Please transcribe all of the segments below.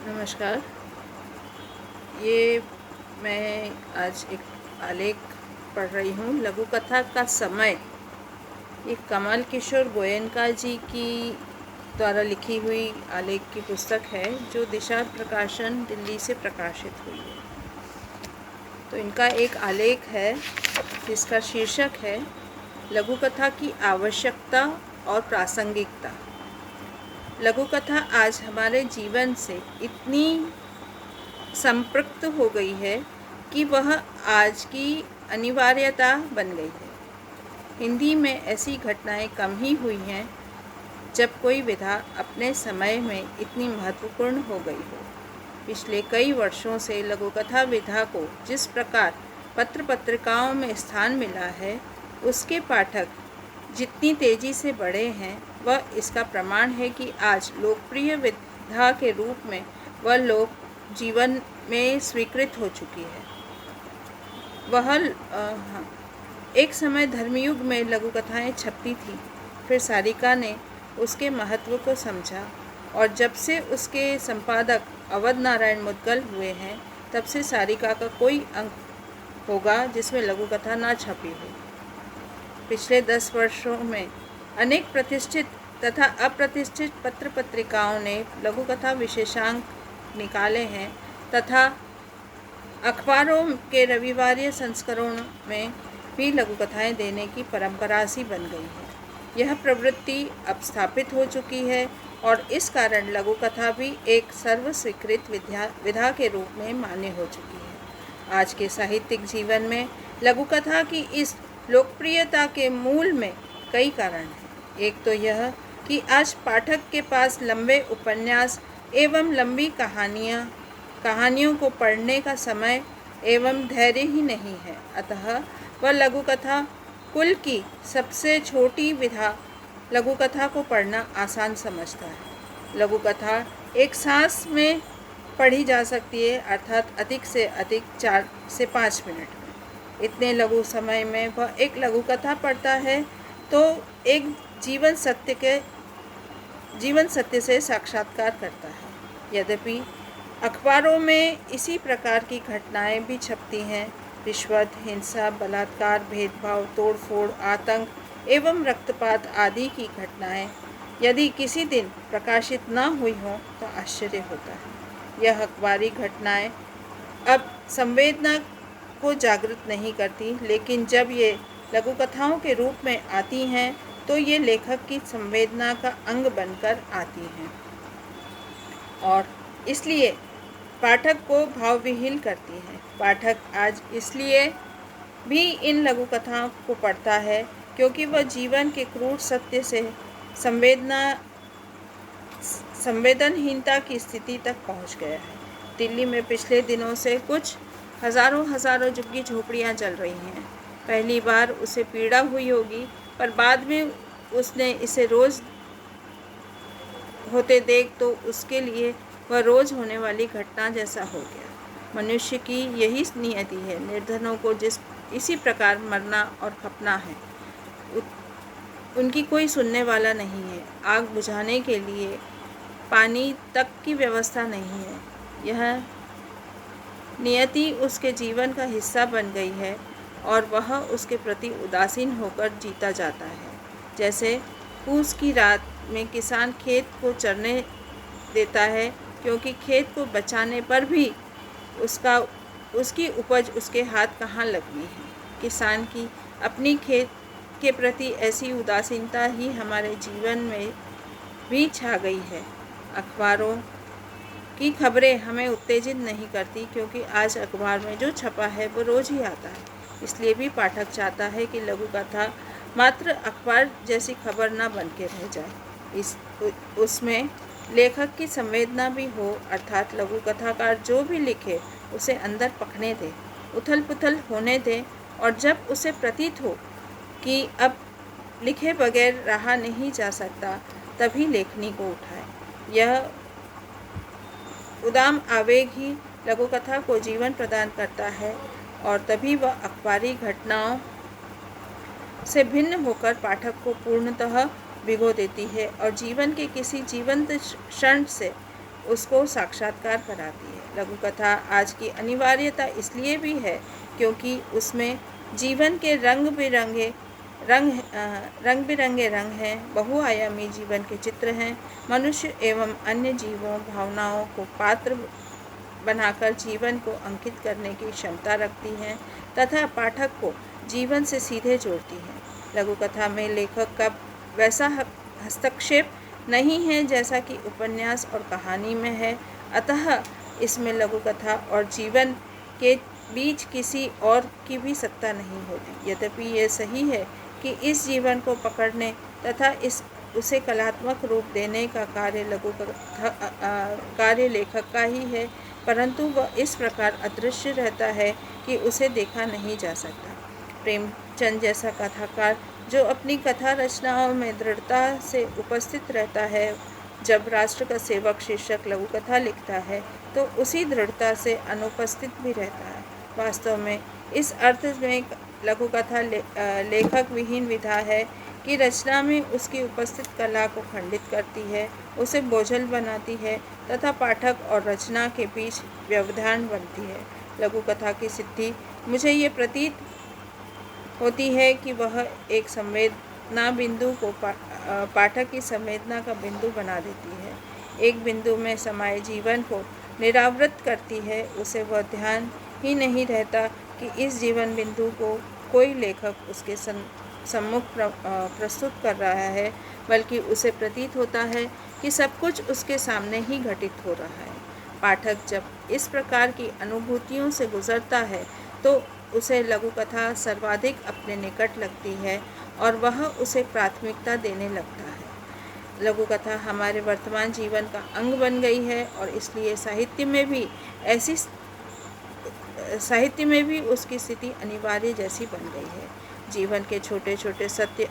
नमस्कार। ये मैं आज एक आलेख पढ़ रही हूँ, लघु कथा का समय। ये कमल किशोर गोयनका जी की द्वारा लिखी हुई आलेख की पुस्तक है, जो दिशा प्रकाशन दिल्ली से प्रकाशित हुई है। तो इनका एक आलेख है जिसका शीर्षक है लघु कथा की आवश्यकता और प्रासंगिकता। लघु कथा आज हमारे जीवन से इतनी संपृक्त हो गई है कि वह आज की अनिवार्यता बन गई है। हिंदी में ऐसी घटनाएं कम ही हुई हैं जब कोई विधा अपने समय में इतनी महत्वपूर्ण हो गई हो। पिछले कई वर्षों से लघु कथा विधा को जिस प्रकार पत्र पत्रिकाओं में स्थान मिला है, उसके पाठक जितनी तेज़ी से बढ़े हैं, वह इसका प्रमाण है कि आज लोकप्रिय विधा के रूप में वह लोक जीवन में स्वीकृत हो चुकी है। एक समय धर्मयुग में लघु कथाएँ छपती थी, फिर सारिका ने उसके महत्व को समझा और जब से उसके संपादक अवध नारायण मुद्गल हुए हैं, तब से सारिका का कोई अंक होगा जिसमें लघु कथा ना छपी हो। पिछले 10 वर्षों में अनेक प्रतिष्ठित तथा अप्रतिष्ठित पत्र पत्रिकाओं ने लघु कथा विशेषांक निकाले हैं तथा अखबारों के रविवारीय संस्करणों में भी लघु कथाएँ देने की परंपरा सी बन गई है। यह प्रवृत्ति अब स्थापित हो चुकी है और इस कारण लघु कथा भी एक सर्वस्वीकृत विधा के रूप में मान्य हो चुकी है। आज के साहित्यिक जीवन में लघु कथा की इस लोकप्रियता के मूल में कई कारण हैं। एक तो यह कि आज पाठक के पास लंबे उपन्यास एवं लंबी कहानियों को पढ़ने का समय एवं धैर्य ही नहीं है, अतः वह लघु कथा कुल की सबसे छोटी विधा लघु कथा को पढ़ना आसान समझता है। लघु कथा एक सांस में पढ़ी जा सकती है, अर्थात अधिक से अधिक 4 से 5 मिनट में। इतने लघु समय में वह एक लघु कथा पढ़ता है तो एक जीवन सत्य से साक्षात्कार करता है। यद्यपि अखबारों में इसी प्रकार की घटनाएं भी छपती हैं, रिश्वत, हिंसा, बलात्कार, भेदभाव, तोड़फोड़, आतंक एवं रक्तपात आदि की घटनाएं यदि किसी दिन प्रकाशित न हुई हों तो आश्चर्य होता है। यह अखबारी घटनाएं अब संवेदना को जागृत नहीं करती, लेकिन जब ये लघु कथाओं के रूप में आती हैं तो ये लेखक की संवेदना का अंग बनकर आती हैं और इसलिए पाठक को भावविहीन करती हैं। पाठक आज इसलिए भी इन लघु कथाओं को पढ़ता है क्योंकि वह जीवन के क्रूर सत्य से संवेदनहीनता की स्थिति तक पहुंच गया है। दिल्ली में पिछले दिनों से कुछ हजारों झुग्गी झोपड़ियाँ जल रही हैं। पहली बार उसे पीड़ा हुई होगी, पर बाद में उसने इसे रोज़ होते देख तो उसके लिए वह रोज़ होने वाली घटना जैसा हो गया। मनुष्य की यही नियति है, निर्धनों को इसी प्रकार मरना और खपना है। उनकी कोई सुनने वाला नहीं है। आग बुझाने के लिए पानी तक की व्यवस्था नहीं है। यह नियति उसके जीवन का हिस्सा बन गई है और वह उसके प्रति उदासीन होकर जीता जाता है। जैसे पूस की रात में किसान खेत को चरने देता है, क्योंकि खेत को बचाने पर भी उसकी उपज उसके हाथ कहाँ लगनी है। किसान की अपनी खेत के प्रति ऐसी उदासीनता ही हमारे जीवन में भी छा गई है। अखबारों की खबरें हमें उत्तेजित नहीं करती, क्योंकि आज अखबार में जो छपा है वो रोज़ ही आता है। इसलिए भी पाठक चाहता है कि लघु कथा मात्र अखबार जैसी खबर न बन के रह जाए, उसमें लेखक की संवेदना भी हो, अर्थात लघु कथाकार जो भी लिखे उसे अंदर पकने दे, उथल पुथल होने दे और जब उसे प्रतीत हो कि अब लिखे बगैर रहा नहीं जा सकता, तभी लेखनी को उठाए। यह उदाम आवेग ही लघु कथा को जीवन प्रदान करता है और तभी वह अखबारी घटनाओं से भिन्न होकर पाठक को पूर्णतः भिगो देती है और जीवन के किसी जीवंत क्षण से उसको साक्षात्कार कराती है। लघु कथा आज की अनिवार्यता इसलिए भी है क्योंकि उसमें जीवन के रंग बिरंगे रंग हैं, बहुआयामी जीवन के चित्र हैं। मनुष्य एवं अन्य जीवों भावनाओं को पात्र बनाकर जीवन को अंकित करने की क्षमता रखती हैं तथा पाठक को जीवन से सीधे जोड़ती हैं। लघु कथा में लेखक का वैसा हस्तक्षेप नहीं है जैसा कि उपन्यास और कहानी में है, अतः इसमें लघु कथा और जीवन के बीच किसी और की भी सत्ता नहीं होती। यद्यपि ये सही है कि इस जीवन को पकड़ने तथा उसे कलात्मक रूप देने का कार्य लेखक का ही है, परंतु वह इस प्रकार अदृश्य रहता है कि उसे देखा नहीं जा सकता। प्रेमचंद जैसा कथाकार जो अपनी कथा रचनाओं में दृढ़ता से उपस्थित रहता है, जब राष्ट्र का सेवक शीर्षक लघु कथा लिखता है तो उसी दृढ़ता से अनुपस्थित भी रहता है। वास्तव में इस अर्थ में लघु कथा लेखक विहीन विधा है कि रचना में उसकी उपस्थित कला को खंडित करती है, उसे बोझल बनाती है तथा पाठक और रचना के बीच व्यवधान बनती है। लघु कथा की सिद्धि मुझे ये प्रतीत होती है कि वह एक संवेदना बिंदु को पाठक की संवेदना का बिंदु बना देती है, एक बिंदु में समाये जीवन को निरावृत करती है। उसे वह ध्यान ही नहीं रहता कि इस जीवन बिंदु को कोई लेखक उसके सम्मुख प्रस्तुत कर रहा है, बल्कि उसे प्रतीत होता है कि सब कुछ उसके सामने ही घटित हो रहा है। पाठक जब इस प्रकार की अनुभूतियों से गुजरता है तो उसे लघु कथा सर्वाधिक अपने निकट लगती है और वह उसे प्राथमिकता देने लगता है। लघु कथा हमारे वर्तमान जीवन का अंग बन गई है और इसलिए साहित्य में भी उसकी स्थिति अनिवार्य जैसी बन गई है। जीवन के छोटे छोटे सत्य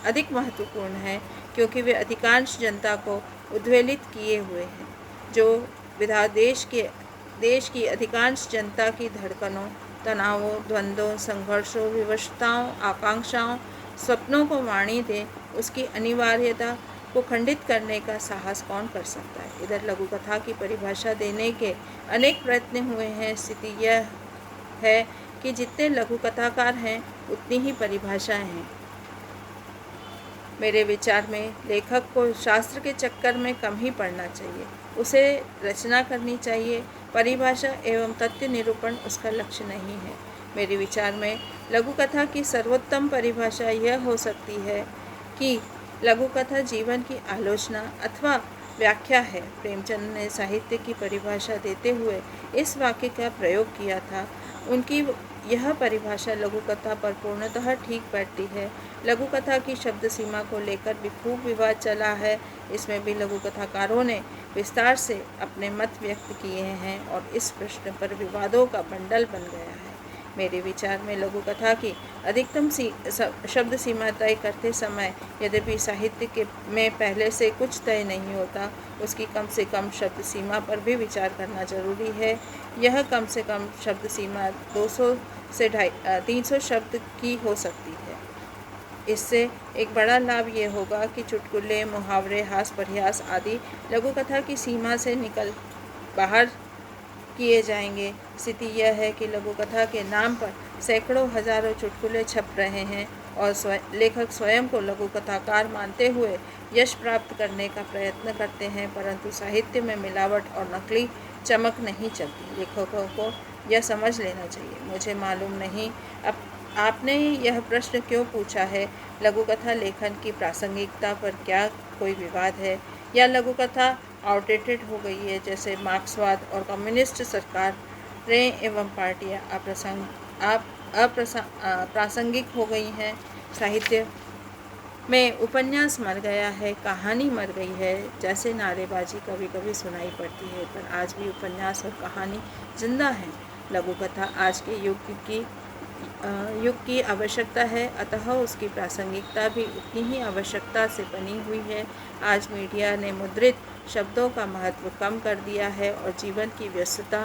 अधिक महत्वपूर्ण हैं क्योंकि वे अधिकांश जनता को उद्वेलित किए हुए हैं। जो विधा देश की अधिकांश जनता की धड़कनों, तनावों, द्वंद्वों, संघर्षों, विवशताओं, आकांक्षाओं, सपनों को वाणी दे, उसकी अनिवार्यता को खंडित करने का साहस कौन कर सकता है। इधर लघु कथा की परिभाषा देने के अनेक प्रयत्न हुए हैं। स्थिति यह है कि जितने लघु कथाकार हैं उतनी ही परिभाषाएं हैं। मेरे विचार में लेखक को शास्त्र के चक्कर में कम ही पड़ना चाहिए, उसे रचना करनी चाहिए। परिभाषा एवं तथ्य निरूपण उसका लक्ष्य नहीं है। मेरे विचार में लघु कथा की सर्वोत्तम परिभाषा यह हो सकती है कि लघु कथा जीवन की आलोचना अथवा व्याख्या है। प्रेमचंद ने साहित्य की परिभाषा देते हुए इस वाक्य का प्रयोग किया था। उनकी यह परिभाषा लघु कथा पर पूर्णतः ठीक बैठती है। लघु कथा की शब्द सीमा को लेकर भी खूब विवाद चला है। इसमें भी लघु कथाकारों ने विस्तार से अपने मत व्यक्त किए हैं और इस प्रश्न पर विवादों का बंडल बन गया है। मेरे विचार में लघु कथा की अधिकतम शब्द सीमा तय करते समय यद्यपि साहित्य में पहले से कुछ तय नहीं होता, उसकी कम से कम शब्द सीमा पर भी विचार करना जरूरी है। यह कम से कम शब्द सीमा 200 से 300 शब्द की हो सकती है। इससे एक बड़ा लाभ ये होगा कि चुटकुले, मुहावरे, हास परिहास आदि लघु कथा की सीमा से निकल बाहर किए जाएंगे। स्थिति यह है कि लघु कथा के नाम पर सैकड़ों हजारों चुटकुले छप रहे हैं और लेखक स्वयं को लघु कथाकार मानते हुए यश प्राप्त करने का प्रयत्न करते हैं, परंतु साहित्य में मिलावट और नकली चमक नहीं चलती। लेखकों को यह समझ लेना चाहिए। मुझे मालूम नहीं आपने यह प्रश्न क्यों पूछा है। लघु कथा लेखन की प्रासंगिकता पर क्या कोई विवाद है या लघु कथा आउटडेटेड हो गई है, जैसे मार्क्सवाद और कम्युनिस्ट सरकारें एवं पार्टियां प्रासंगिक हो गई हैं। साहित्य में उपन्यास मर गया है, कहानी मर गई है जैसे नारेबाजी कभी कभी सुनाई पड़ती है, पर आज भी उपन्यास और कहानी जिंदा है। लघु कथा आज के युग की आवश्यकता है, अतः उसकी प्रासंगिकता भी उतनी ही आवश्यकता से बनी हुई है। आज मीडिया ने मुद्रित शब्दों का महत्व कम कर दिया है और जीवन की व्यस्तता,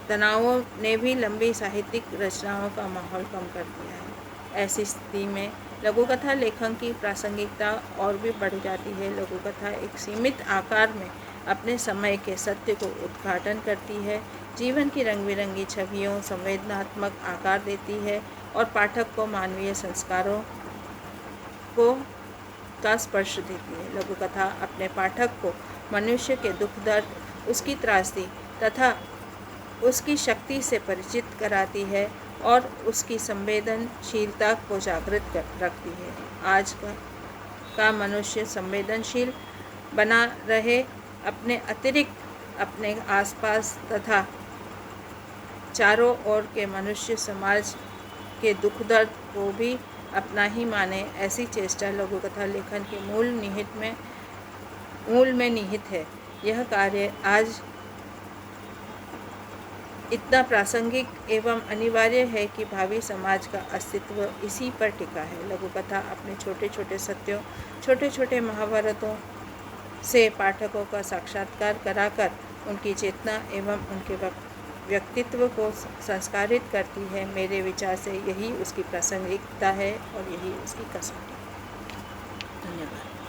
तनावों ने भी लंबी साहित्यिक रचनाओं का माहौल कम कर दिया है। ऐसी स्थिति में लघु कथा लेखन की प्रासंगिकता और भी बढ़ जाती है। लघु कथा एक सीमित आकार में अपने समय के सत्य को उद्घाटन करती है, जीवन की रंग बिरंगी छवियों संवेदनात्मक आकार देती है और पाठक को मानवीय संस्कारों को का स्पर्श देती है। लघु कथा अपने पाठक को मनुष्य के दुख दर्द, उसकी त्रासदी तथा उसकी शक्ति से परिचित कराती है और उसकी संवेदनशीलता को जागृत रखती है। आज का मनुष्य संवेदनशील बना रहे, अपने अतिरिक्त अपने आसपास तथा चारों ओर के मनुष्य समाज के दुख दर्द को भी अपना ही माने, ऐसी चेष्टा लघु कथा लेखन के मूल में निहित है। यह कार्य आज इतना प्रासंगिक एवं अनिवार्य है कि भावी समाज का अस्तित्व इसी पर टिका है। लघु कथा अपने छोटे छोटे सत्यों, छोटे छोटे महाभारतों से पाठकों का साक्षात्कार कराकर उनकी चेतना एवं उनके व्यक्तित्व को संस्कारित करती है। मेरे विचार से यही उसकी प्रासंगिकता है और यही उसकी कसौटी। धन्यवाद।